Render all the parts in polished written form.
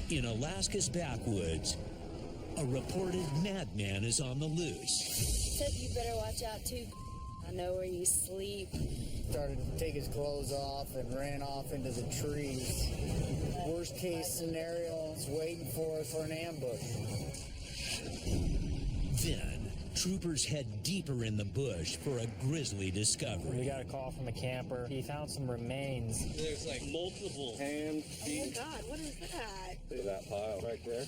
In Alaska's backwoods, a reported madman is on the loose. Said you better watch out too. I know where you sleep. Started to take his clothes off and ran off into the trees. Worst case scenario, is waiting for us for an ambush. Then, troopers head deeper in the bush for a grisly discovery. We got a call from a camper. He found some remains. There's like multiple hands, feet. Oh God, what is that? Look at that pile right there.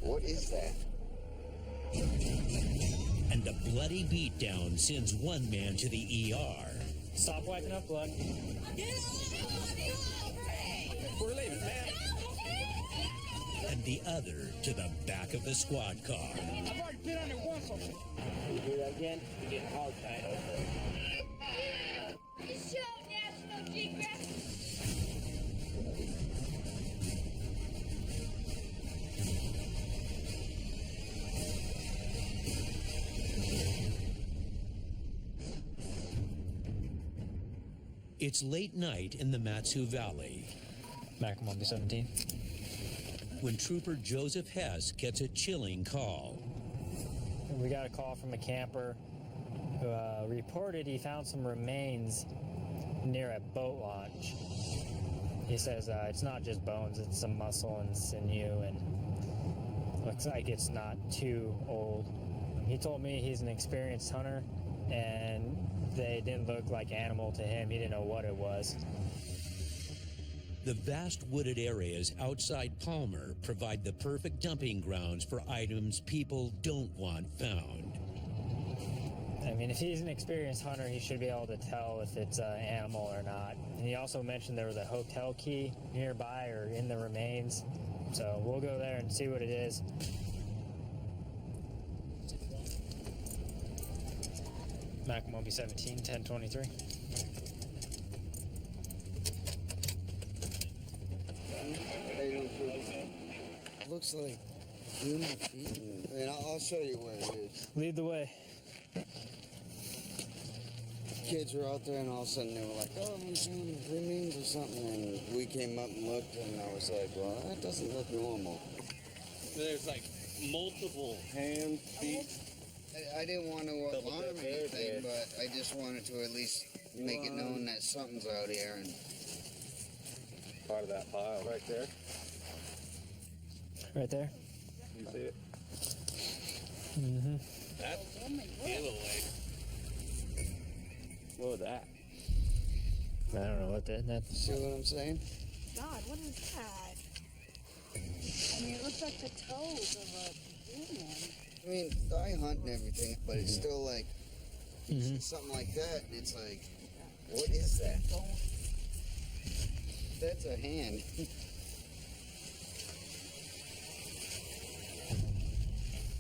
What is that? And a bloody beatdown sends one man to the ER. Stop wiping up blood. We're leaving, man. And the other to the back of the squad car. I've already been on it once already. You do that again, you get hog tied over. Show National Geographic. It's late night in the Matsu Valley Back on 17. when Trooper Joseph Hess gets a chilling call. We got a call from a camper who reported he found some remains near a boat launch. He says it's not just bones, it's some muscle and sinew, and looks like it's not too old. He told me he's an experienced hunter, and they didn't look like animal to him. He didn't know what it was. The vast wooded areas outside Palmer provide the perfect dumping grounds for items people don't want found. I mean, if he's an experienced hunter, he should be able to tell if it's an animal or not. And he also mentioned there was a hotel key nearby or in the remains. So we'll go there and see what it is. Macamobie 17, 1023. Looks like human feet. And I'll show you where it is. Lead the way. Kids were out there, and all of a sudden they were like, "Oh, I'm seeing remains or something." And we came up and looked, and I was like, "Well, that doesn't look normal." There's like multiple hands, feet. I didn't want to alarm anything, but I just wanted to at least make it known that something's out here. And Part of that pile right there. Right there. You see it? Mm-hmm. That's giveaway. What was that? I don't know what that's. see what I'm saying? God, what is that? I mean, it looks like the toes of a human. I mean, I hunt and everything, but it's still like something like that, and it's like, what is that? That's a hand.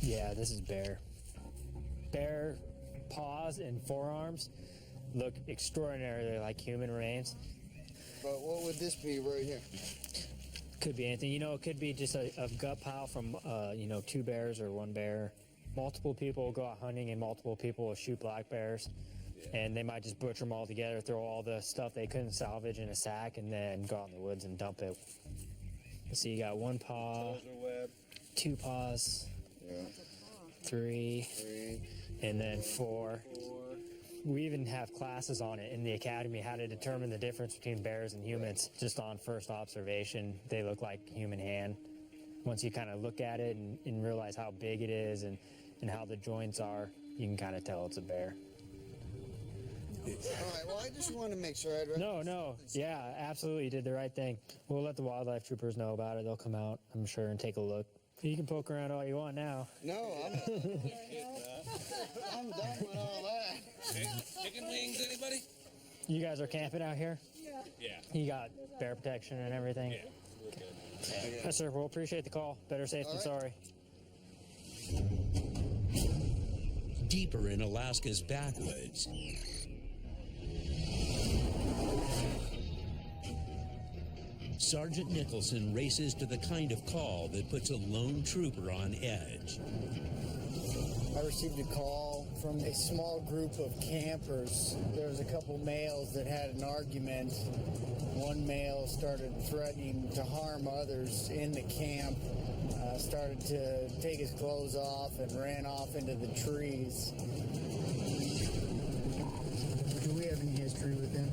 Yeah, this is bear. Bear paws and forearms look extraordinarily like human remains. But what would this be right here? Could be anything. You know, it could be just a gut pile from, two bears or one bear. Multiple people will go out hunting and multiple people will shoot black bears. And they might just butcher them all together, throw all the stuff they couldn't salvage in a sack, and then go out in the woods and dump it. So you got one paw, two paws, three, and then four. We even have classes on it in the academy, how to determine the difference between bears and humans. Just on first observation, they look like human hand. Once you kind of look at it and realize how big it is and how the joints are, you can kind of tell it's a bear. All right, well, I just want to make sure I'd... No. Yeah, absolutely. You did the right thing. We'll let the wildlife troopers know about it. They'll come out, I'm sure, and take a look. You can poke around all you want now. No, I'm done with all that. Chicken wings, anybody? You guys are camping out here? Yeah. You got bear protection and everything? Yeah, we're good. Yes, sir. We'll appreciate the call. Better safe than sorry. Deeper in Alaska's backwoods, Sergeant Nicholson races to the kind of call that puts a lone trooper on edge. I received a call from a small group of campers. There was a couple males that had an argument. One male started threatening to harm others in the camp, started to take his clothes off and ran off into the trees. Do we have any history with him?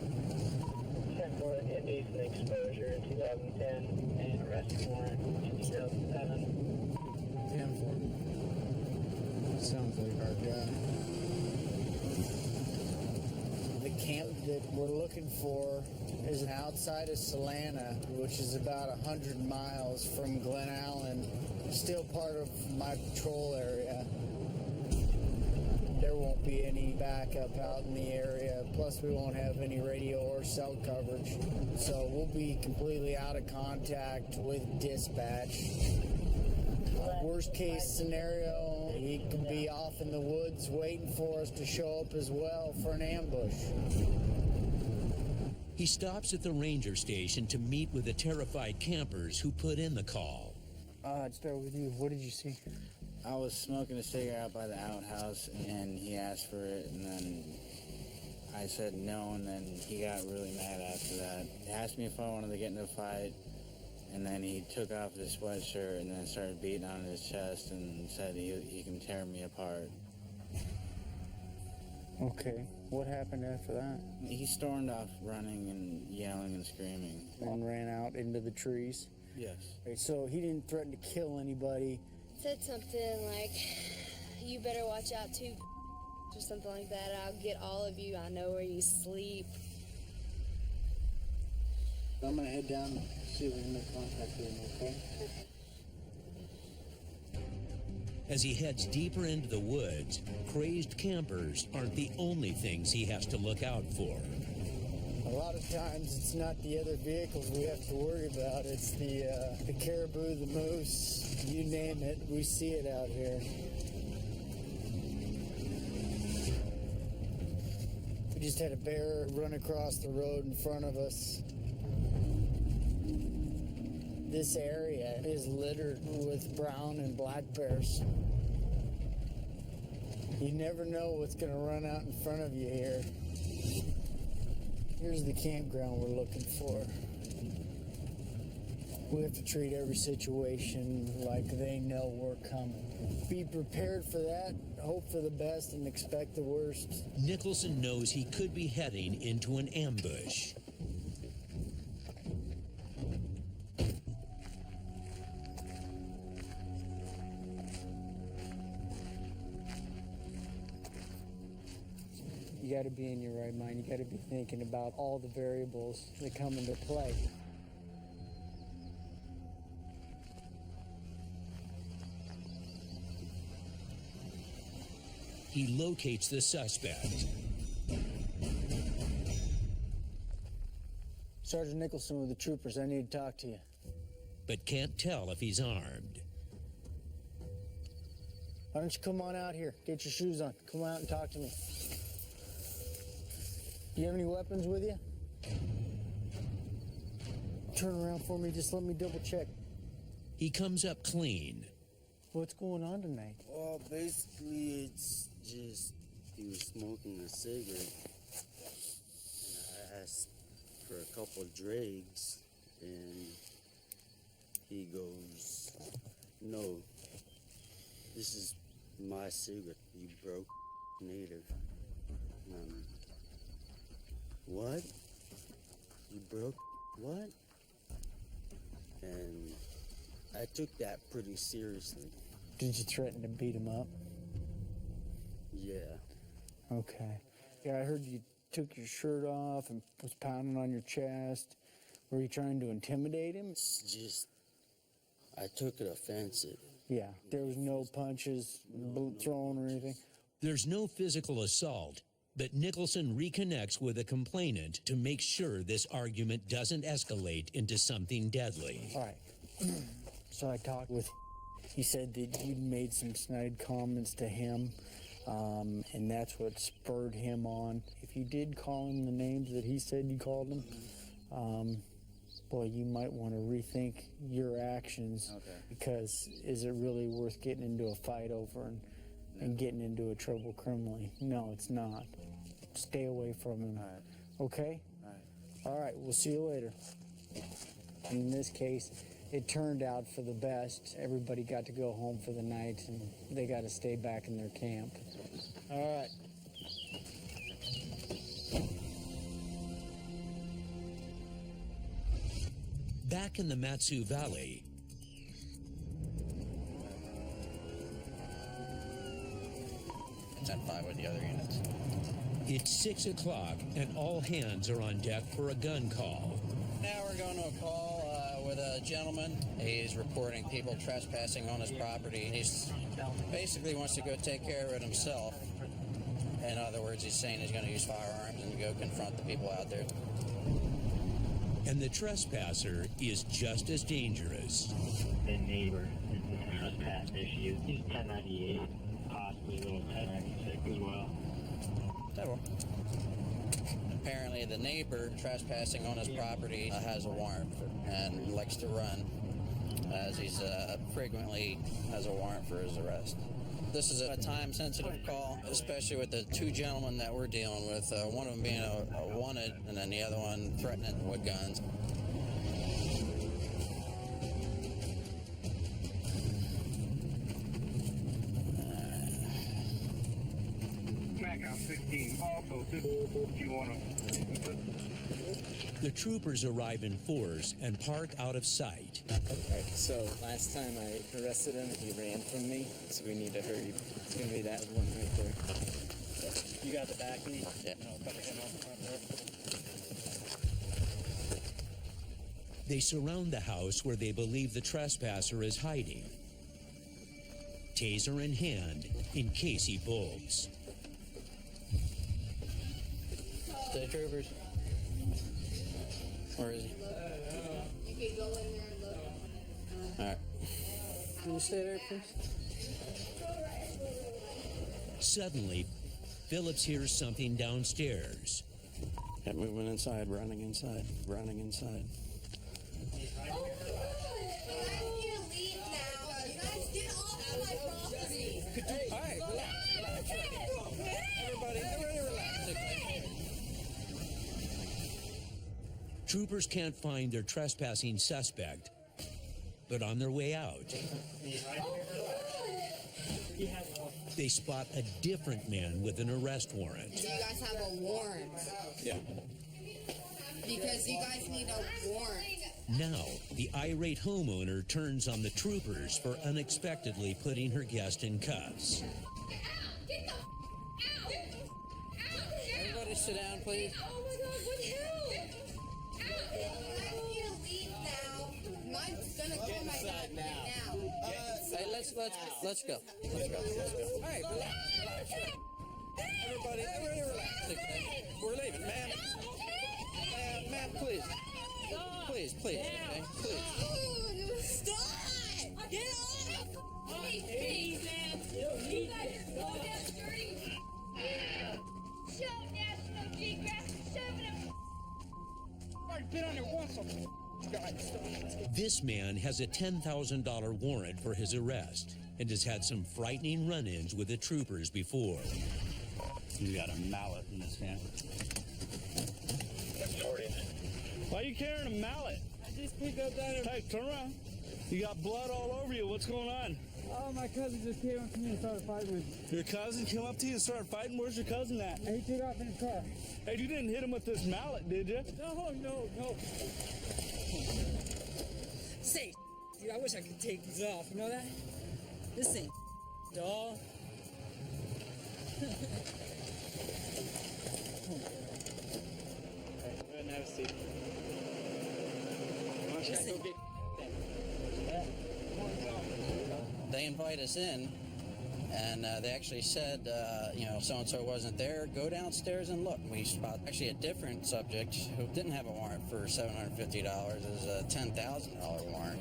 10-4 indecent exposure in 2010 and arrest warrant in 2007. 10-4. Sounds like our guy. The camp that we're looking for is outside of Salina, which is about 100 miles from Glen Allen. Still part of my patrol area. There won't be any backup out in the area. Plus, we won't have any radio or cell coverage. So we'll be completely out of contact with dispatch. Worst case scenario, he could be off in the woods waiting for us to show up as well for an ambush. He stops at the ranger station to meet with the terrified campers who put in the call. I'd start with you. What did you see? I was smoking a cigarette out by the outhouse, and he asked for it, and then I said no, and then he got really mad after that. He asked me if I wanted to get into a fight, and then he took off his sweatshirt and then started beating on his chest and said he can tear me apart. Okay. What happened after that? He stormed off running and yelling and screaming. And ran out into the trees? Yes. Okay, so he didn't threaten to kill anybody. Said something like, you better watch out too, or something like that. I'll get all of you. I know where you sleep. I'm going to head down and see if we can make contact with him, okay? As he heads deeper into the woods, crazed campers aren't the only things he has to look out for. A lot of times it's not the other vehicles we have to worry about. It's the caribou, the moose, you name it. We see it out here. We just had a bear run across the road in front of us. This area is littered with brown and black bears. You never know what's going to run out in front of you here. Here's the campground we're looking for. We have to treat every situation like they know we're coming. Be prepared for that, hope for the best, and expect the worst. Nicholson knows he could be heading into an ambush. You got to be in your right mind. You got to be thinking about all the variables that come into play. He locates the suspect. Sergeant Nicholson with the troopers, I need to talk to you. But can't tell if he's armed. Why don't you come on out here? Get your shoes on. Come out and talk to me. Do you have any weapons with you? Turn around for me. Just let me double check. He comes up clean. What's going on tonight? Well, basically, it's just he was smoking a cigarette. And I asked for a couple of dregs, and he goes, "No, this is my cigarette, you broke native." What? You broke what? And I took that pretty seriously. Did you threaten to beat him up? Yeah. Okay. Yeah, I heard you took your shirt off and was pounding on your chest. Were you trying to intimidate him? It's just, I took it offensive. Yeah, there was no punches thrown or anything? There's no physical assault, but Nicholson reconnects with a complainant to make sure this argument doesn't escalate into something deadly. All right. So I talked with him. He said that you'd made some snide comments to him, and that's what spurred him on. If you did call him the names that he said you called him, boy, you might want to rethink your actions. Okay. Because is it really worth getting into a fight over? And and getting into a trouble criminally. No, it's not. Stay away from him. All right. Okay? All right. All right, we'll see you later. In this case, it turned out for the best. Everybody got to go home for the night, and they got to stay back in their camp. All right. Back in the Matsu Valley, It's at 5 with the other units. it's 6 o'clock and all hands are on deck for a gun call. Now we're going to a call with a gentleman. He's reporting people trespassing on his property. He's basically wants to go take care of it himself. In other words, he's saying he's going to use firearms and go confront the people out there. And the trespasser is just as dangerous. The neighbor is a trespass issue. He's 1098, possibly a little 1096 as well. Apparently, the neighbor trespassing on his property has a warrant and likes to run, as he's frequently has a warrant for his arrest. This is a time-sensitive call, especially with the two gentlemen that we're dealing with, one of them being a wanted and then the other one threatening with guns. Blackout 16, also, if you want to. The troopers arrive in force and park out of sight. Okay, so last time I arrested him, he ran from me, so we need to hurry. It's gonna be that one right there. You got the back knee? Yeah. They surround the house where they believe the trespasser is hiding. Taser in hand in case he bolts. State troopers. Where is he? You could go in there and look. All right. Can you stay there, please? Suddenly, Phillips hears something downstairs. Got movement inside, running inside, running inside. All right, relax. Everybody relax. Troopers can't find their trespassing suspect, but on their way out, they spot a different man with an arrest warrant. Do you guys have a warrant? Yeah. Because you guys need a warrant. Now, the irate homeowner turns on the troopers for unexpectedly putting her guest in cuffs. Everybody sit down, please. Oh my God, what the hell? I need to leave now. Mine's gonna call my dad right now. Hey, let's go. Let's go. All right, relax. Everybody relax. We're leaving, ma'am. Ma'am, please. Please, okay? Please. Stop! Get off! Hey, man. You guys go down dirty. Show National Geographic 7. I've been on there once. This man has a $10,000 warrant for his arrest and has had some frightening run-ins with the troopers before. You got a mallet in this hand. Why are you carrying a mallet? I just picked up that. Hey, turn around. You got blood all over you. What's going on? Oh, my cousin just came up to me and started fighting with me. Your cousin came up to you and started fighting? Where's your cousin at? And he took off in his car. Hey, you didn't hit him with this mallet, did you? No. Say, dude, I wish I could take these off. You know that? This ain't dog. Go ahead and have a seat. They invite us in, and they actually said, so-and-so wasn't there. Go downstairs and look. We spot actually a different subject who didn't have a warrant for $750. It was a $10,000 warrant.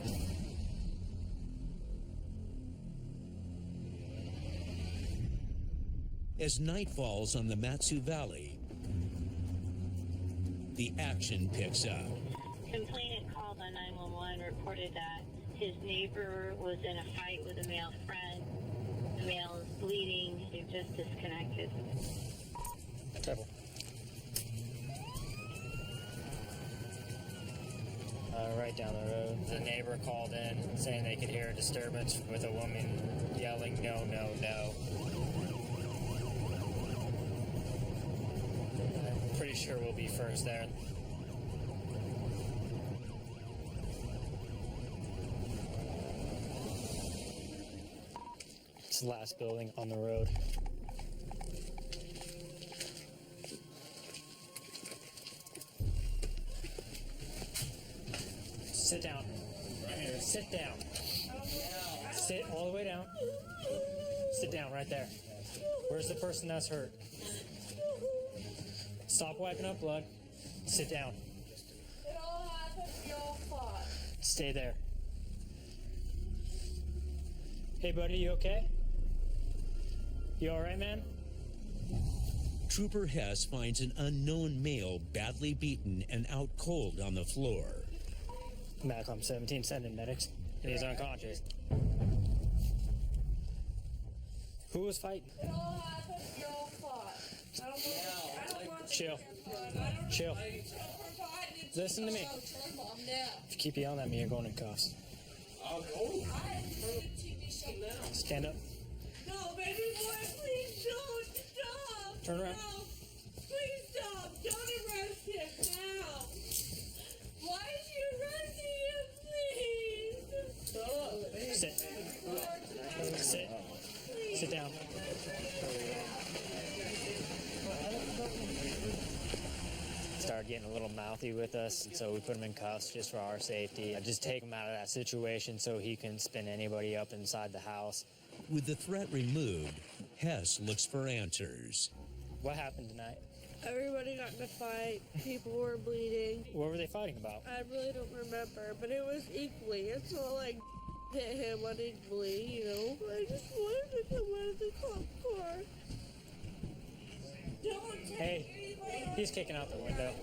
As night falls on the Matsu Valley, the action picks up. Complainant called on 911, reported that his neighbor was in a fight with a male friend. The male is bleeding. They've just disconnected. Trouble. Right down the road. The neighbor called in saying they could hear a disturbance with a woman yelling, "No, no, no." I'm pretty sure we'll be first there. It's the last building on the road. Sit down. Sit down. Sit all the way down. Sit down right there. Where's the person that's hurt? Stop wiping up blood. Sit down. It all happened, your fault. Stay there. Hey, buddy, you okay? You all right, man? Trooper Hess finds an unknown male badly beaten and out cold on the floor. Macomb 17 sending medics. And he's unconscious. Who was fighting? It all happened, your fault. I don't want to Chill. Chill. Listen to me. If you keep yelling at me, you're going in cuffs. Stand up. No, baby boy, please don't stop. Turn around. No, please stop. Don't arrest him now. Why is he arresting him, please? Sit. Sit. Sit down. Started getting a little mouthy with us, and so we put him in cuffs just for our safety. I just take him out of that situation so he can spin anybody up inside the house. With the threat removed, Hess looks for answers. What happened tonight? Everybody got in a fight. People were bleeding. What were they fighting about? I really don't remember, but it was equally. It's not like hit him unequally, you know. I just wanted to come out of the cop car. Don't take Hey, he's kicking out the window.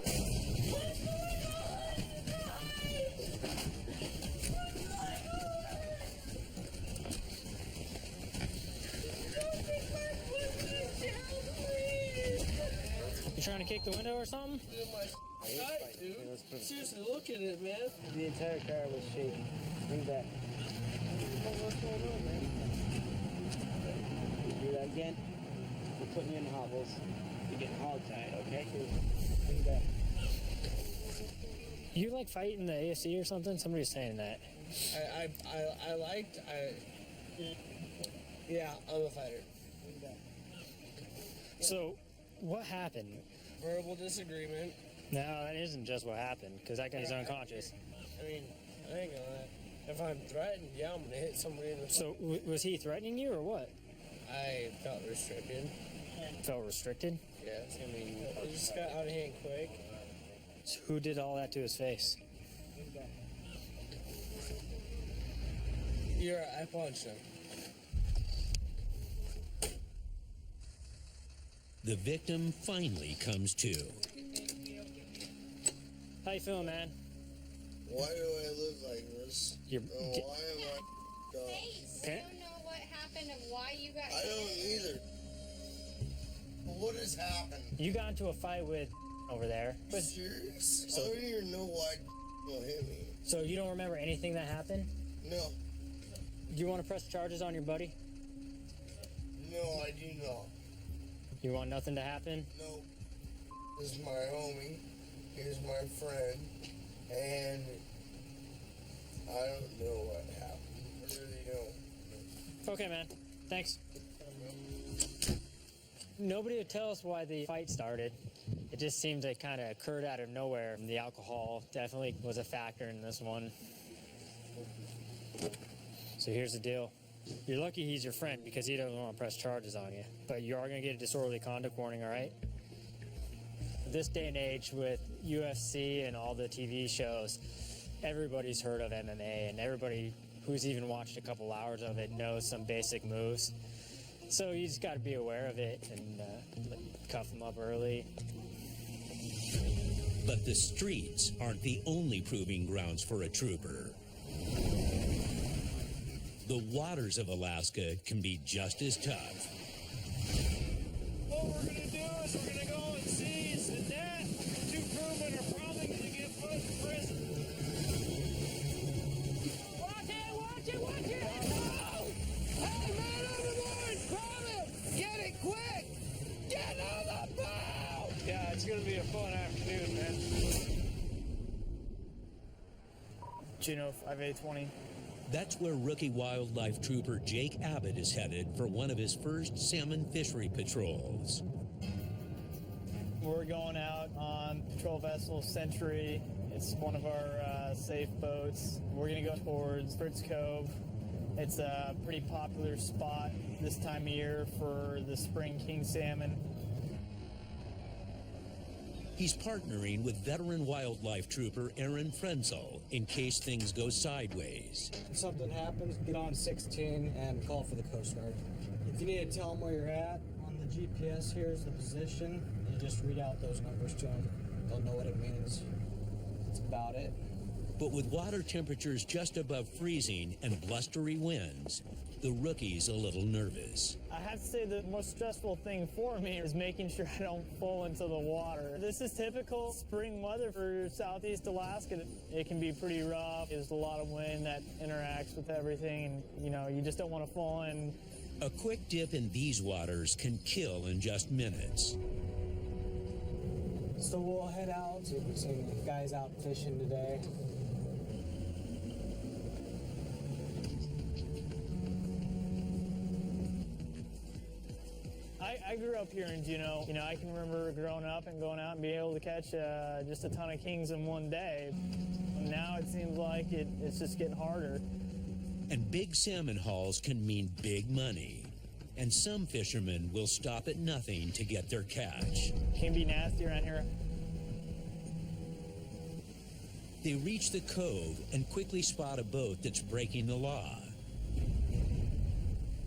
You trying to kick the window or something? Dude. Seriously, look at it, man. The entire car was shaking. Bring back. What's going on, man? Do that again. We're putting you in hobbles. You're getting hog-tied, okay? Bring back. You like fighting the AFC or something? Somebody's saying that. Yeah, I'm a fighter. So, what happened? Verbal disagreement. No, that isn't just what happened, because that guy's unconscious. I mean, I ain't gonna lie. If I'm threatened, yeah, I'm gonna hit somebody in the. So, was he threatening you or what? I felt restricted. Felt restricted? Yes, I mean, it just got out of hand quick. So who did all that to his face? I punched him. The victim finally comes to. How you feeling, man? Why do I live like this? You're, why am I dumb? I don't know what happened and why you got I don't either. What has happened? You got into a fight with over there. Are you serious? So- I don't even know why will hit me. So you don't remember anything that happened? No. Do you want to press charges on your buddy? No, I do not. You want nothing to happen? No. This is my homie. Here's my friend. And I don't know what happened. I really don't. Okay, man. Thanks. Nobody would tell us why the fight started. It just seems it kind of occurred out of nowhere. The alcohol definitely was a factor in this one. So here's the deal. You're lucky he's your friend because he doesn't want to press charges on you. But you are going to get a disorderly conduct warning, all right? This day and age with UFC and all the TV shows, everybody's heard of MMA, and everybody who's even watched a couple hours of it knows some basic moves. So you just got to be aware of it and cuff them up early. But the streets aren't the only proving grounds for a trooper. the waters of Alaska can be just as tough. What we're going to do is we're going to go and seize the net. Two crewmen are probably going to get put in prison. Watch it! No! Hey, man overboard! Grab him! Get it quick! Get on the boat! Yeah, it's going to be a fun afternoon, man. Juno 5820. That's where rookie wildlife trooper Jake Abbott is headed for one of his first salmon fishery patrols. We're going out on patrol vessel Century. It's one of our safe boats. We're going to go towards Fritz Cove. It's a pretty popular spot this time of year for the spring king salmon. He's partnering with veteran wildlife trooper Aaron Frenzel in case things go sideways. If something happens, get on 16 and call for the Coast Guard. If you need to tell them where you're at, on the GPS here's the position. You just read out those numbers to them. They'll know what it means. That's about it. But with water temperatures just above freezing and blustery winds, the rookie's a little nervous. I have to say the most stressful thing for me is making sure I don't fall into the water. This is typical spring weather for Southeast Alaska. It can be pretty rough. There's a lot of wind that interacts with everything, and you just don't want to fall in. A quick dip in these waters can kill in just minutes. So we'll head out, see if we see any guys out fishing today. I grew up here in Juneau. I can remember growing up and going out and being able to catch just a ton of kings in one day. Now it seems like it's just getting harder. And big salmon hauls can mean big money. And some fishermen will stop at nothing to get their catch. Can be nasty around here. They reach the cove and quickly spot a boat that's breaking the law.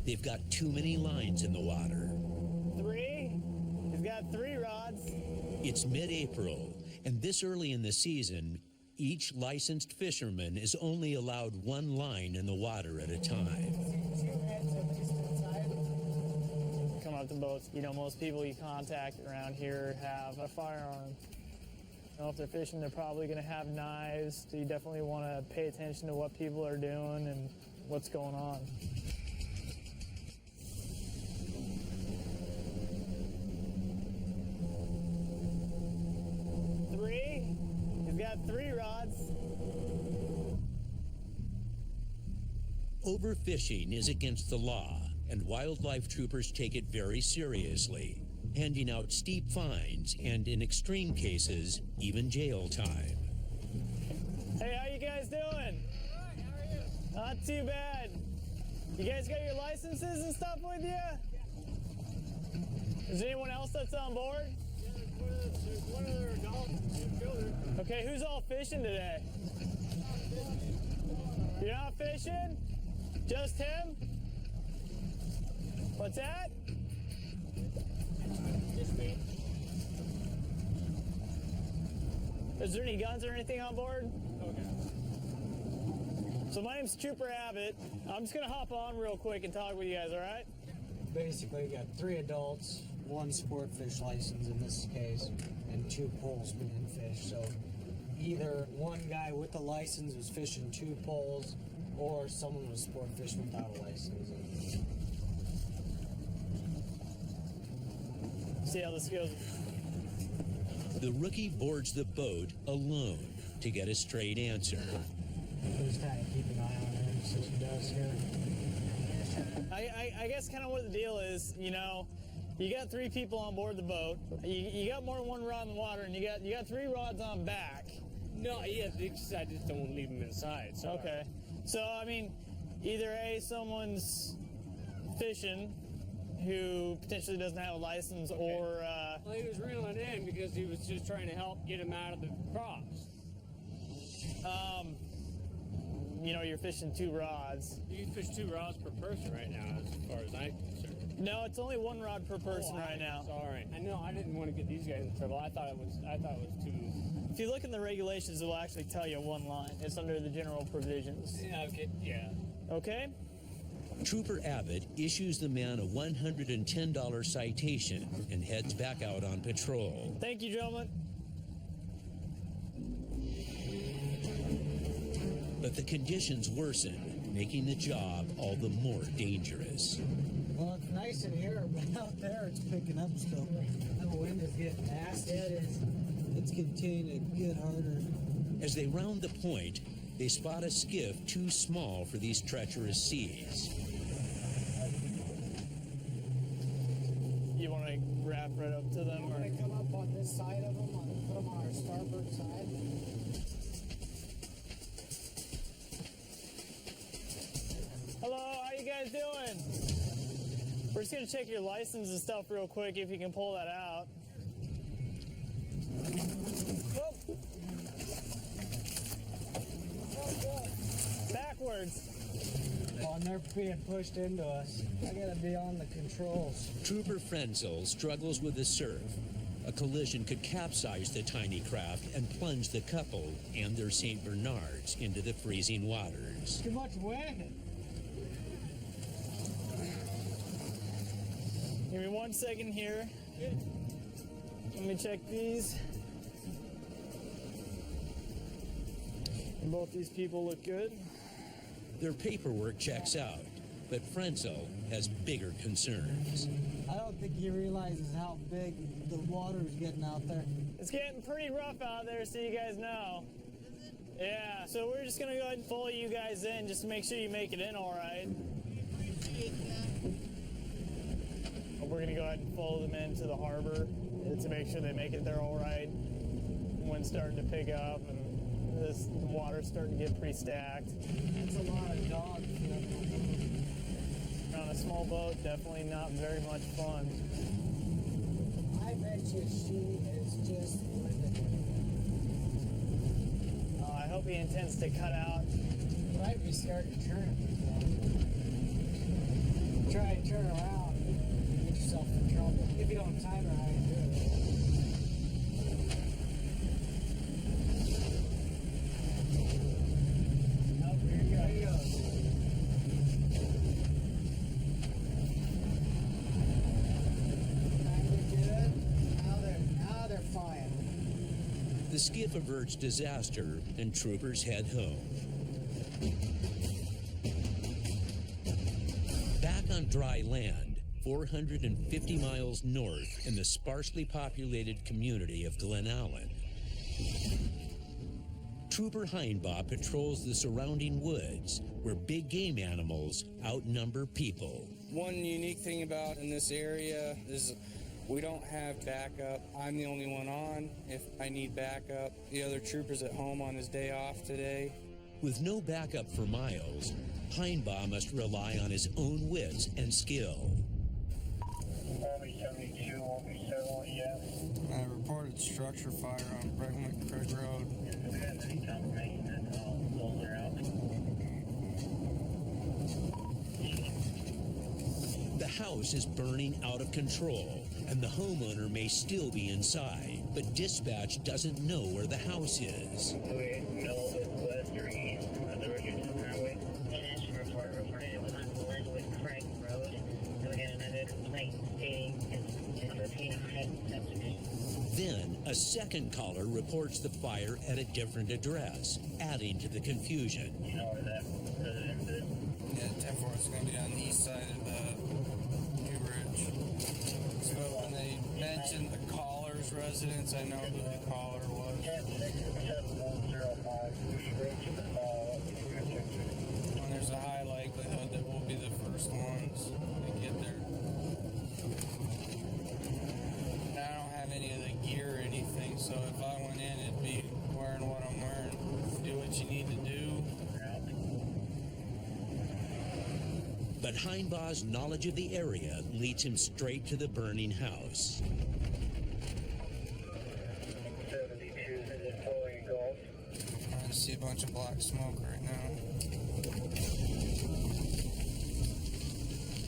They've got too many lines in the water. 3? He's got 3 rods. It's mid-April, and this early in the season, each licensed fisherman is only allowed 1 line in the water at a time. Come up to boats. Most people you contact around here have a firearm. If they're fishing, they're probably going to have knives, so you definitely want to pay attention to what people are doing and what's going on. He's got 3 rods. Overfishing is against the law, and wildlife troopers take it very seriously, handing out steep fines and, in extreme cases, even jail time. Hey, how you guys doing? All right, how are you? Not too bad. You guys got your licenses and stuff with you? Yeah. Is there anyone else that's on board? There's one other adult children. Okay, who's all fishing today? You're not fishing? Just him? What's that? Just me. Is there any guns or anything on board? Okay. So my name's Trooper Abbott. I'm just gonna hop on real quick and talk with you guys, all right? Basically, we got 3 adults, 1 sport fish license in this case, and 2 poles being fished. So either one guy with a license was fishing 2 poles, or someone was sport fishing without a license. See how this goes. The rookie boards the boat alone to get a straight answer. Just kind of keep an eye on him, see what he does here. I guess kind of what the deal is, you got 3 people on board the boat. You got more than 1 rod in the water, and you got 3 rods on back. No, yeah, I just don't want to leave them inside. So. Okay. So, either A, someone's fishing who potentially doesn't have a license, okay. or... Well, he was reeling in because he was just trying to help get him out of the crops. You're fishing 2 rods. You can fish 2 rods per person right now, as far as I'm concerned. No, it's only 1 rod per person right now. Sorry. I know, I didn't want to get these guys in trouble. I thought it was 2. If you look in the regulations, it will actually tell you 1 line. It's under the general provisions. Yeah, okay, yeah. Okay? Trooper Abbott issues the man a $110 citation and heads back out on patrol. Thank you, gentlemen. But the conditions worsen, making the job all the more dangerous. Well, it's nice in here, but out there it's picking up still. The wind is getting nasty. It is. It's continuing to get harder. As they round the point, they spot a skiff too small for these treacherous seas. You want to wrap right up to them? I'm going to come up on this side of them. I'm going to put them on our starboard side. Hello, how you guys doing? We're just going to check your license and stuff real quick if you can pull that out. Backwards. Oh, and they're being pushed into us. I gotta be on the controls. Trooper Frenzel struggles with the surf. A collision could capsize the tiny craft and plunge the couple and their St. Bernards into the freezing waters. Too much wind. Give me 1 second here. Let me check these. And both these people look good. Their paperwork checks out, but Frenzel has bigger concerns. I don't think he realizes how big the water is getting out there. It's getting pretty rough out there, so you guys know. Yeah, so we're just gonna go ahead and follow you guys in just to make sure you make it in all right. We're gonna go ahead and follow them into the harbor to make sure they make it there all right. Wind's starting to pick up and the water's starting to get pretty stacked. That's a lot of dogs. On a small boat, definitely not very much fun. I bet you she is just living. I hope he intends to cut out. Might be starting to turn. Try and turn around and get yourself in trouble. If you don't time it right, do it. The skiff averts disaster and troopers head home. Back on dry land, 450 miles north in the sparsely populated community of Glen Allen, Trooper Heinbaugh patrols the surrounding woods where big game animals outnumber people. One unique thing about in this area is we don't have backup. I'm the only one on if I need backup. The other trooper's at home on his day off today. With no backup for miles, Heinbaugh must rely on his own wits and skill. I reported structure fire on Bregman Creek Road. The house is burning out of control, and the homeowner may still be inside, but dispatch doesn't know where the house is. Then, a second caller reports the fire at a different address, adding to the confusion. Yeah, 10-4 is going to be on the east side of the New Bridge. So when they mentioned the caller's residence, I know who the caller was. And there's a high likelihood that we'll be the first ones to get there. And I don't have any of the gear or anything, so if I went in, it'd be wearing what I'm wearing. Do what you need to do. But Heinbaugh's knowledge of the area leads him straight to the burning house. I see a bunch of black smoke right now.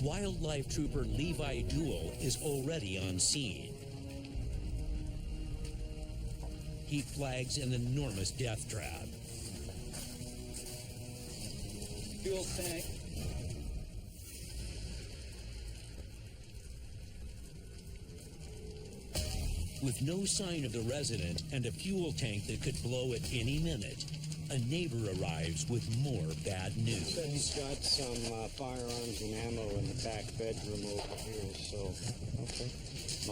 Wildlife trooper Levi Duell is already on scene. He flags an enormous death trap. Fuel tank. With no sign of the resident and a fuel tank that could blow at any minute, a neighbor arrives with more bad news. Said he's got some firearms and ammo in the back bedroom over here, so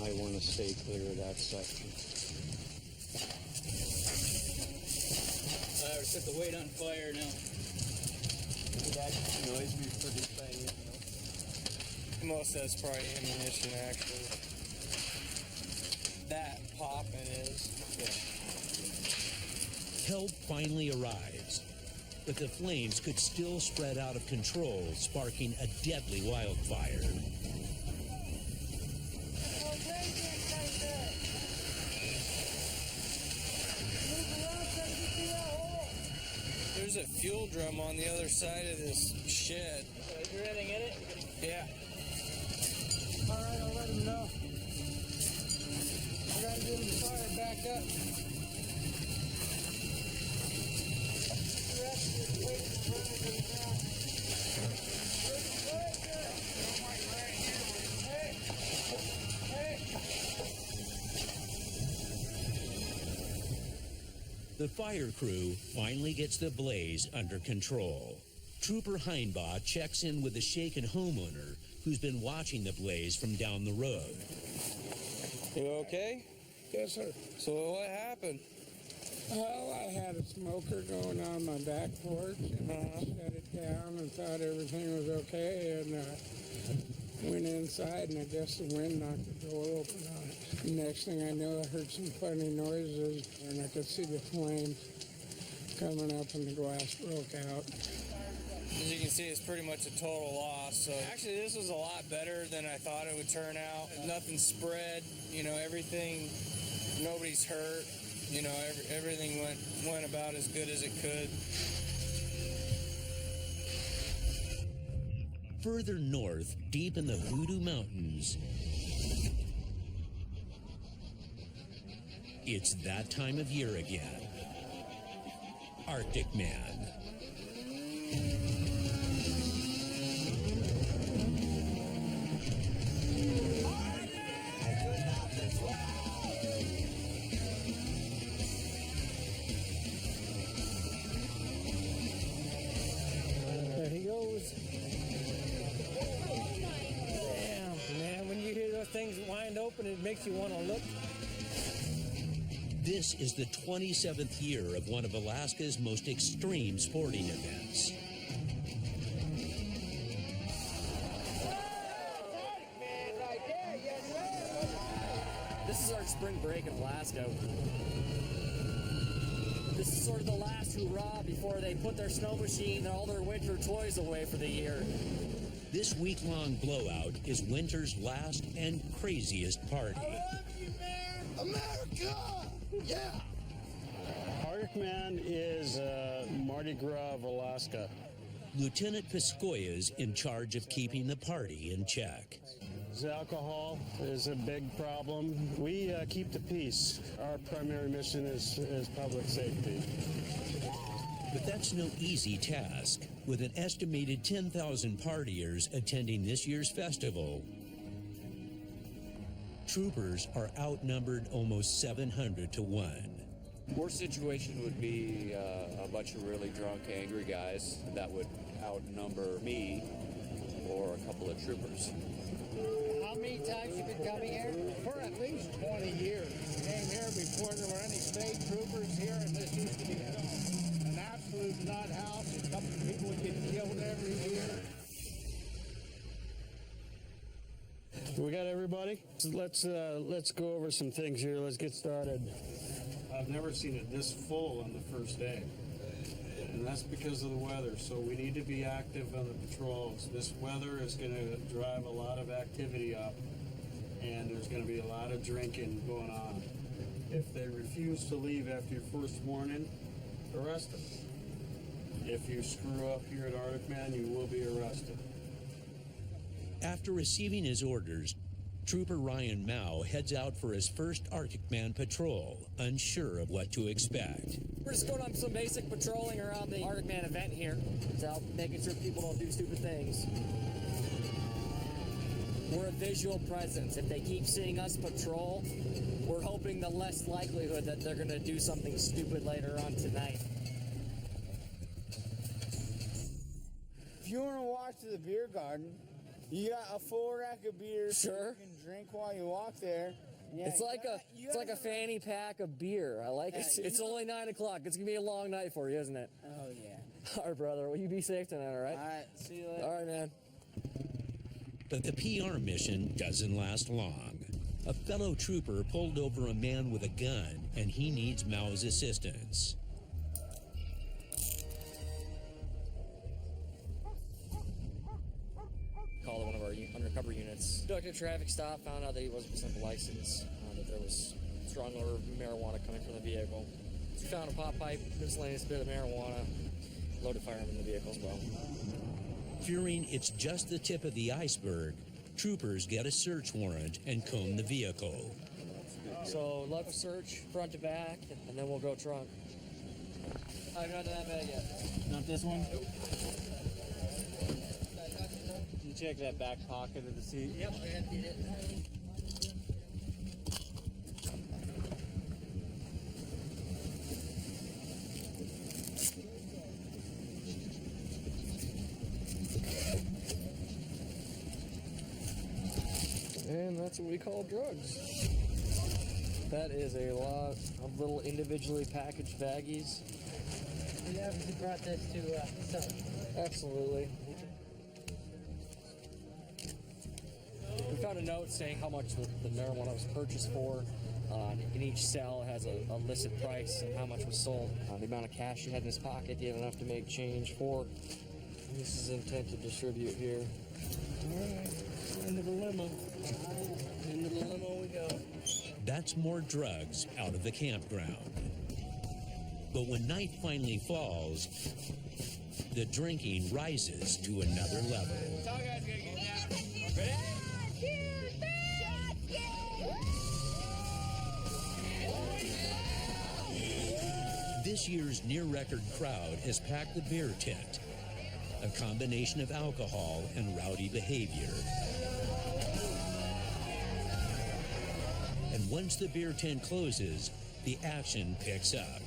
might want to stay clear of that section. We set the weight on fire now. That noise we put this thing in. Most of that's probably ammunition, actually. That popping is. Help finally arrives, but the flames could still spread out of control, sparking a deadly wildfire. There's a fuel drum on the other side of this shed. Is there anything in it? Yeah. All right, I'll let him know. I gotta get the fire back up. The rest of this weight is running to the ground. The fire crew finally gets the blaze under control. Trooper Heinbaugh checks in with the shaken homeowner who's been watching the blaze from down the road. You okay? Yes, sir. So what happened? Well, I had a smoker going on my back porch, and I shut it down and thought everything was okay, and went inside, and I guess the wind knocked the door open on it. Next thing I know, I heard some funny noises, and I could see the flames coming up, and the glass broke out. As you can see, it's pretty much a total loss. So actually, this was a lot better than I thought it would turn out. Nothing spread, everything, nobody's hurt. Everything went about as good as it could. Further north, deep in the Hoodoo Mountains, it's that time of year again. Arctic Man. There he goes. Damn, man, when you hear those things wind open, it makes you want to look. This is the 27th year of one of Alaska's most extreme sporting events. This is our spring break in Alaska. This is sort of the last hurrah before they put their snow machine and all their winter toys away for the year. This week-long blowout is winter's last and craziest party. I love you, man! America! Yeah! Arctic Man is Mardi Gras of Alaska. Lieutenant Piscoya's in charge of keeping the party in check. Alcohol is a big problem. We keep the peace. Our primary mission is public safety. But that's no easy task, with an estimated 10,000 partiers attending this year's festival. Troopers are outnumbered almost 700 to 1. Worst situation would be a bunch of really drunk, angry guys that would outnumber me or a couple of troopers. How many times you been coming here? For at least 20 years. Came here before there were any state troopers here, and this used to be an absolute nut house. A couple of people would get killed every year. We got everybody? Let's go over some things here. Let's get started. I've never seen it this full on the first day. And that's because of the weather, so we need to be active on the patrols. This weather is going to drive a lot of activity up, and there's going to be a lot of drinking going on. If they refuse to leave after your first warning, arrest them. If you screw up here at Arctic Man, you will be arrested. After receiving his orders, Trooper Ryan Mao heads out for his first Arctic Man patrol, unsure of what to expect. We're just going on some basic patrolling around the Arctic Man event here, so making sure people don't do stupid things. we're a visual presence. If they keep seeing us patrol, we're hoping the less likelihood that they're going to do something stupid later on tonight. If you want to walk to the beer garden, you got a full rack of beer. Sure. You can drink while you walk there. Yeah, It's like a fanny pack of beer. I like it. It's only 9 o'clock. It's gonna be a long night for you, isn't it? Oh yeah. All right, brother. Well, you be safe tonight. All right. All right. See you later. All right, man. But the PR mission doesn't last long. A fellow trooper pulled over a man with a gun, and he needs Mao's assistance. Called one of our undercover units. Conducted a traffic stop, found out that he wasn't a license, that there was strong odor of marijuana coming from the vehicle. So we found a pop pipe, miscellaneous bit of marijuana, loaded firearm in the vehicle as well. Fearing it's just the tip of the iceberg, troopers get a search warrant and comb the vehicle. So left search, front to back, and then we'll go trunk. I've not done that bag yet. Not this one? You check that back pocket of the seat? Yep, I emptied it. And that's what we call drugs. That is a lot of little individually packaged baggies. You obviously brought this to sell. Absolutely. We found a note saying how much the marijuana was purchased for. In each cell has a listed price and how much was sold. The amount of cash you had in his pocket, you have enough to make change for. And this is intent to distribute here. All right, into the limo. Into the limo we go. That's more drugs out of the campground. But when night finally falls, the drinking rises to another level. So guys gotta get down. Ready? This year's near-record crowd has packed the beer tent, a combination of alcohol and rowdy behavior. And once the beer tent closes, the action picks up.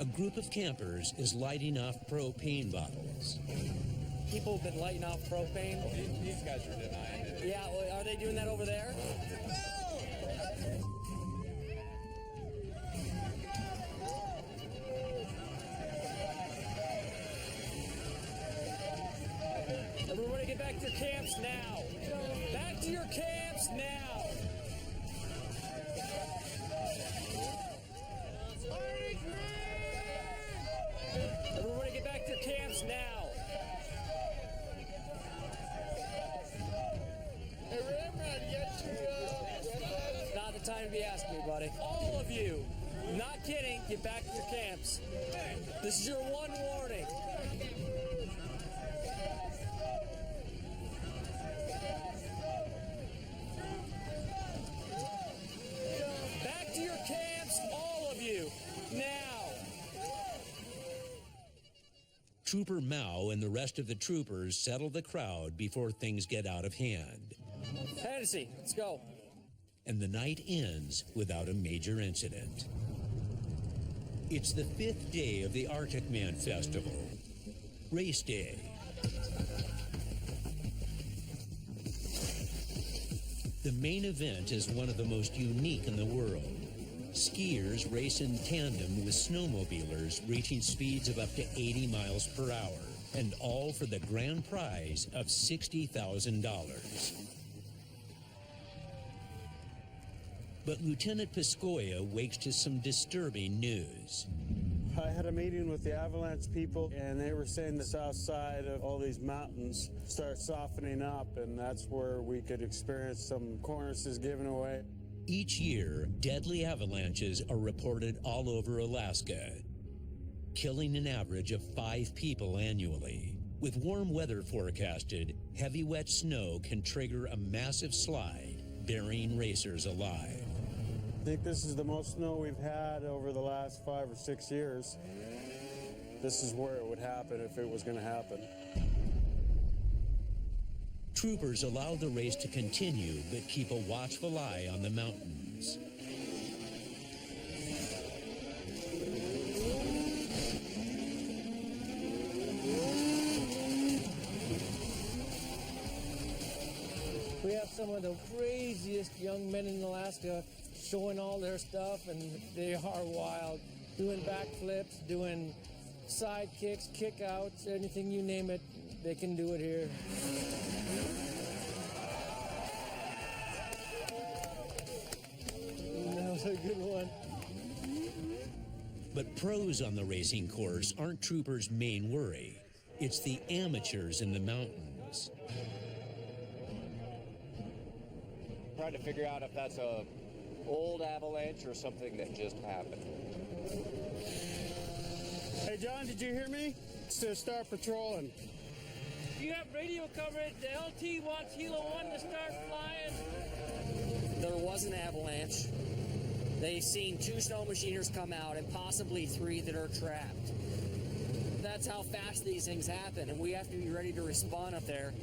A group of campers is lighting off propane bottles. People have been lighting off propane. These guys are denying it. Yeah, well, are they doing that over there? Everybody get back to your camps now. Back to your camps now. Everybody get back to your camps now. Hey, Ramrod, you got your, Not the time to be asking me, buddy. All of you, not kidding, get back to your camps. This is your one warning. Back to your camps, all of you, now. Trooper Mao and the rest of the troopers settle the crowd before things get out of hand. Hennessy, let's go. And the night ends without a major incident. It's the 5th day of the Arctic Man Festival, race day. The main event is one of the most unique in the world. Skiers race in tandem with snowmobilers reaching speeds of up to 80 miles per hour, and all for the grand prize of $60,000. But Lieutenant Piscoya wakes to some disturbing news. I had a meeting with the avalanche people, and they were saying the south side of all these mountains start softening up, and that's where we could experience some cornices giving away. Each year, deadly avalanches are reported all over Alaska, killing an average of 5 people annually. With warm weather forecasted, heavy wet snow can trigger a massive slide, burying racers alive. I think this is the most snow we've had over the last 5 or 6 years. This is where it would happen if it was going to happen. Troopers allow the race to continue, but keep a watchful eye on the mountains. We have some of the craziest young men in Alaska showing all their stuff, and they are wild. Doing backflips, doing side kicks, kick outs, anything you name it, they can do it here. That was a good one. But pros on the racing course aren't Troopers' main worry. It's the amateurs in the mountains. Trying to figure out if that's a old avalanche or something that just happened. Hey, John, did you hear me? To start patrolling. You have radio coverage. The LT wants Hilo 1 to start flying. There was an avalanche. They've seen 2 snow machiners come out and possibly 3 that are trapped. That's how fast these things happen, and we have to be ready to respond up there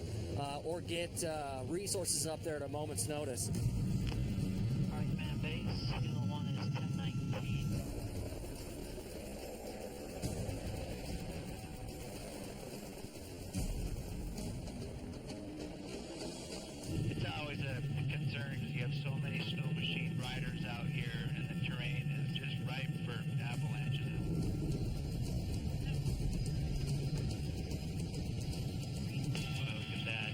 or get resources up there at a moment's notice. All right, man base. Hilo 1 is 1019. It's always a concern because you have so many snow machine riders out here, and the terrain is just ripe for avalanches. Well, look at that.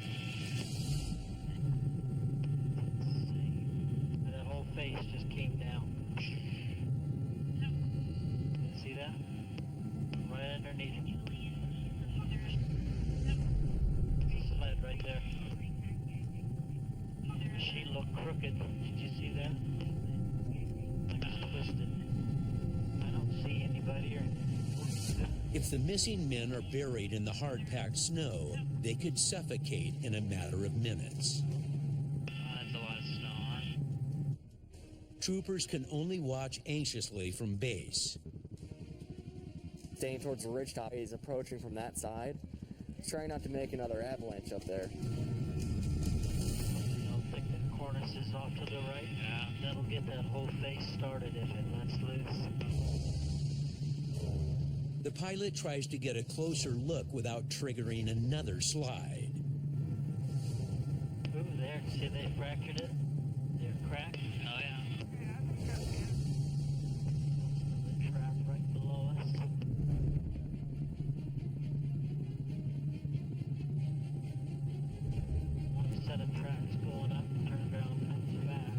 That whole face just came down. See that? Right underneath it. Sled right there. She looked crooked. Did you see that? Like it's twisted. I don't see anybody or. If the missing men are buried in the hard-packed snow, they could suffocate in a matter of minutes. That's a lot of snow, huh? Troopers can only watch anxiously from base. Staying towards the ridgetop, he's approaching from that side. He's trying not to make another avalanche up there. Cornice is off to the right. Yeah. That'll get that whole face started if it lets loose. The pilot tries to get a closer look without triggering another slide. Ooh, there. See, they fractured it? They're cracked. Oh, yeah. The trap right below us. One set of tracks going up, turned around, comes back.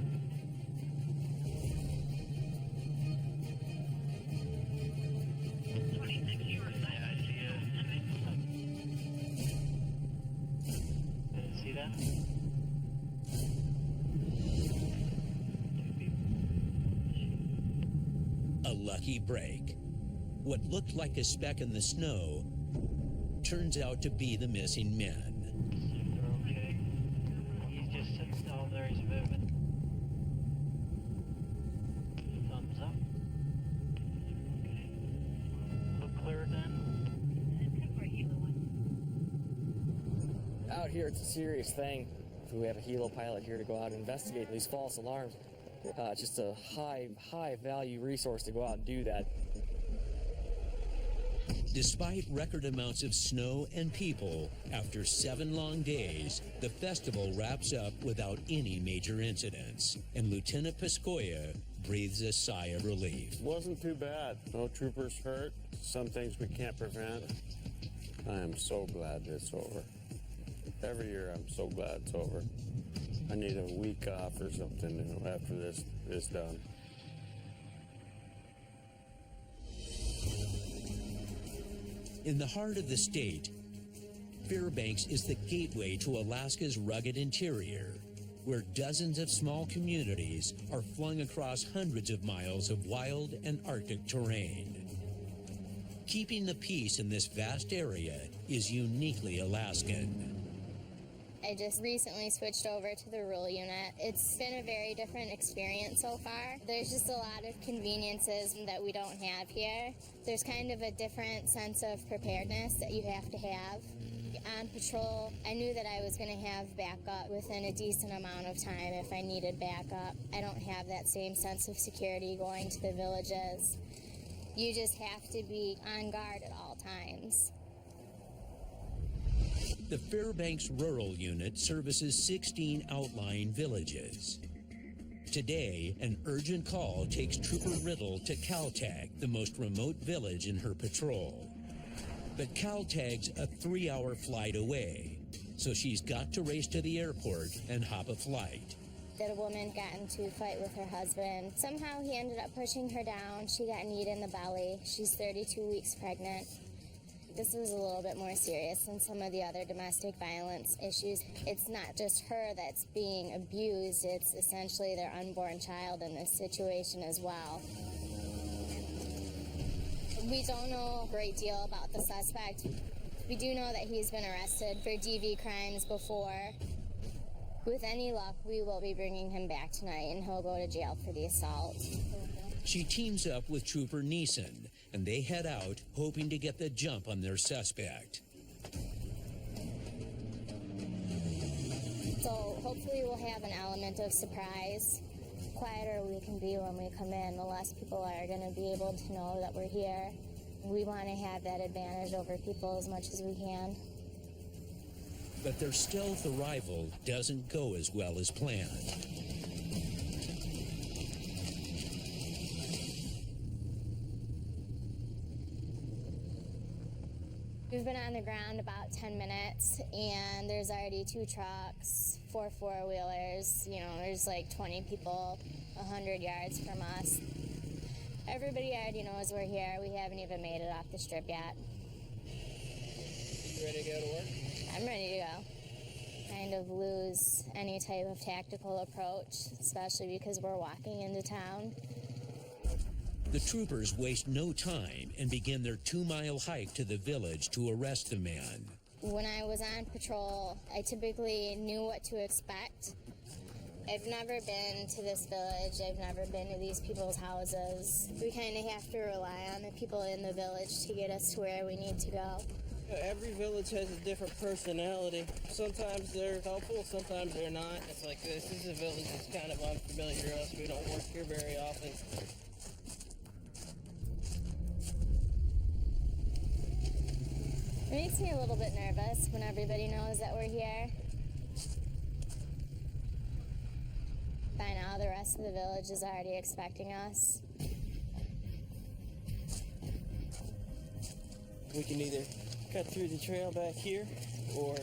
See that? A lucky break. What looked like a speck in the snow turns out to be the missing men. They're okay. He's just sitting still there, he's moving. Thumbs up. Okay. Look clear then. Out here, it's a serious thing. If we have a helo pilot here to go out and investigate these false alarms, it's just a high value resource to go out and do that. Despite record amounts of snow and people, after 7 long days, the festival wraps up without any major incidents, and Lieutenant Piscoya breathes a sigh of relief. Wasn't too bad. No troopers hurt. Some things we can't prevent. I am so glad it's over. Every year I'm so glad it's over. I need a week off or something after this is done. In the heart of the state, Fairbanks is the gateway to Alaska's rugged interior, where dozens of small communities are flung across hundreds of miles of wild and Arctic terrain. Keeping the peace in this vast area is uniquely Alaskan. I just recently switched over to the rural unit. It's been a very different experience so far. There's just a lot of conveniences that we don't have here. There's kind of a different sense of preparedness that you have to have. On patrol, I knew that I was going to have backup within a decent amount of time if I needed backup. I don't have that same sense of security going to the villages. You just have to be on guard at all times. The Fairbanks Rural Unit services 16 outlying villages. Today, an urgent call takes Trooper Riddle to Caltag, the most remote village in her patrol. But Caltag's a 3-hour flight away, so she's got to race to the airport and hop a flight. That a woman got into a fight with her husband. Somehow he ended up pushing her down. She got kneed in the belly. She's 32 weeks pregnant. This was a little bit more serious than some of the other domestic violence issues. It's not just her that's being abused, it's essentially their unborn child in this situation as well. We don't know a great deal about the suspect. We do know that he's been arrested for DV crimes before. With any luck, we will be bringing him back tonight and he'll go to jail for the assault. She teams up with Trooper Neeson, and they head out hoping to get the jump on their suspect. So hopefully we'll have an element of surprise. The quieter we can be when we come in, the less people are going to be able to know that we're here. We want to have that advantage over people as much as we can. But their stealth arrival doesn't go as well as planned. We've been on the ground about 10 minutes, and there's already 2 trucks, 4 four-wheelers. You know, there's like 20 people 100 yards from us. Everybody already knows we're here. We haven't even made it off the strip yet. You ready to go to work? I'm ready to go. Kind of lose any type of tactical approach, especially because we're walking into town. The troopers waste no time and begin their 2-mile hike to the village to arrest the man. When I was on patrol, I typically knew what to expect. I've never been to this village. I've never been to these people's houses. We kind of have to rely on the people in the village to get us to where we need to go. Every village has a different personality. Sometimes they're helpful, sometimes they're not. It's like this is a village that's kind of unfamiliar to us. We don't work here very often. It makes me a little bit nervous when everybody knows that we're here. By now, the rest of the village is already expecting us. We can either cut through the trail back here, or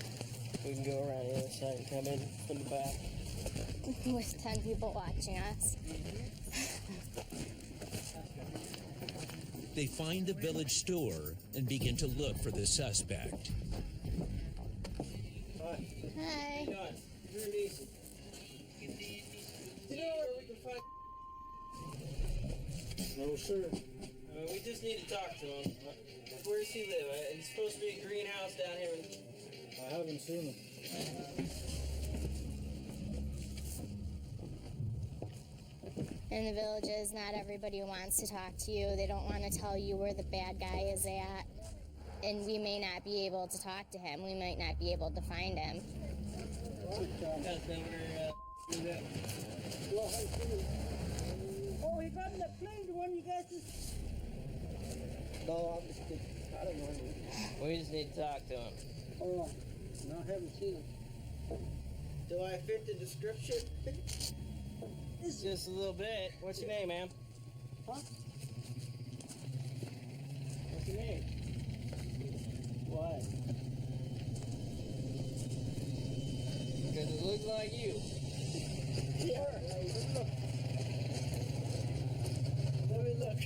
we can go around the other side and come in from the back. With 10 people watching us. They find the village store and begin to look for the suspect. Hi. Hi. Drew Neeson. Do you know where we can find... No, sir. We just need to talk to him. Where does he live? He's supposed to be a greenhouse down here. I haven't seen him. In the villages, not everybody wants to talk to you. They don't want to tell you where the bad guy is at. And we may not be able to talk to him. We might not be able to find him. Oh, he got in the plane, the one you guys just... No, I don't know. We just need to talk to him. Oh, no, I haven't seen him. Do I fit the description? Just a little bit. What's your name, ma'am? Huh? What's your name? Why? Because it looks like you. Yeah. Let me look.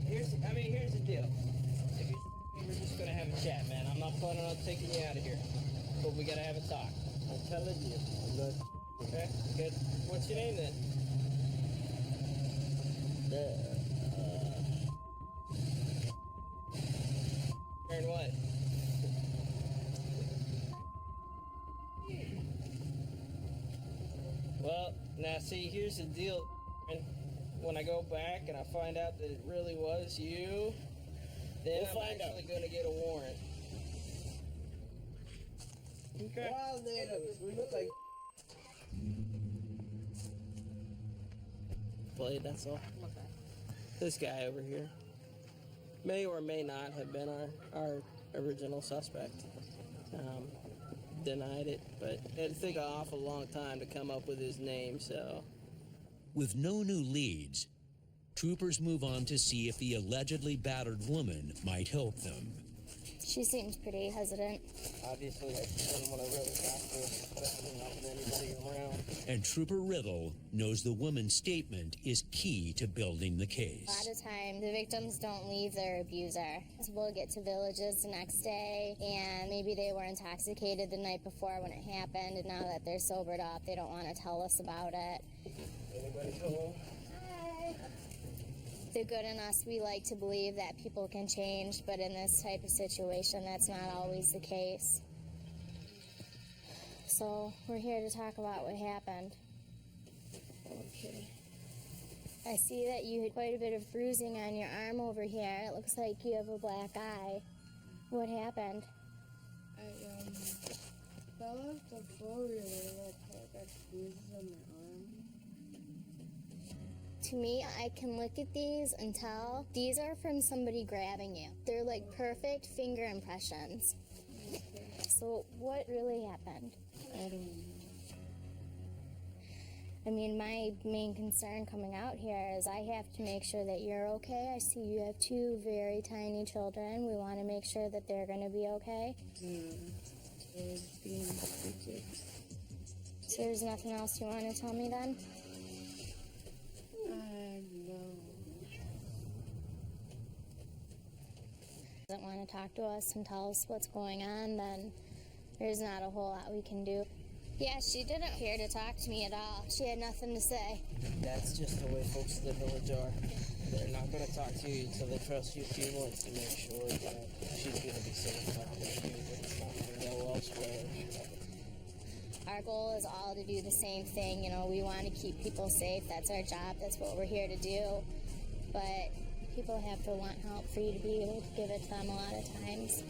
Here's the deal. If we're just gonna have a chat, man. I'm not planning on taking you out of here, but we gotta have a talk. I'm telling you. Okay, good. What's your name then? Aaron what? Now, see, here's the deal. When I go back and I find out that it really was you, then I'm actually going to get a warrant. Okay. Well, we look like played, that's all. This guy over here may or may not have been our original suspect. Denied it, but it'd take an awful long time to come up with his name, so. With no new leads, troopers move on to see if the allegedly battered woman might help them. She seems pretty hesitant. Obviously, I didn't want to really talk to her, especially not with anybody around. And Trooper Riddle knows the woman's statement is key to building the case. A lot of time, the victims don't leave their abuser. We'll get to villages the next day, and maybe they were intoxicated the night before when it happened, and now that they're sobered up, they don't want to tell us about it. Anybody home? Hi. The good in us, we like to believe that people can change, but in this type of situation, that's not always the case. So we're here to talk about what happened. Okay. I see that you had quite a bit of bruising on your arm over here. It looks like you have a black eye. What happened? I fell off the four-wheeler and I got bruises on my arm. To me, I can look at these and tell these are from somebody grabbing you. They're like perfect finger impressions. So what really happened? I don't know. I mean, my main concern coming out here is I have to make sure that you're okay. I see you have two very tiny children. We want to make sure that they're going to be okay. They're being healthy kids. So there's nothing else you want to tell me then? No. Doesn't want to talk to us and tell us what's going on, then there's not a whole lot we can do. Yeah, she didn't appear to talk to me at all. She had nothing to say. That's just the way folks in the village are. They're not going to talk to you until they trust you a few months to make sure that she's going to be safe talking to you, but it's not going to go elsewhere. Our goal is all to do the same thing. You know, we want to keep people safe. That's our job. That's what we're here to do. But people have to want help for you to be able to give it to them a lot of times.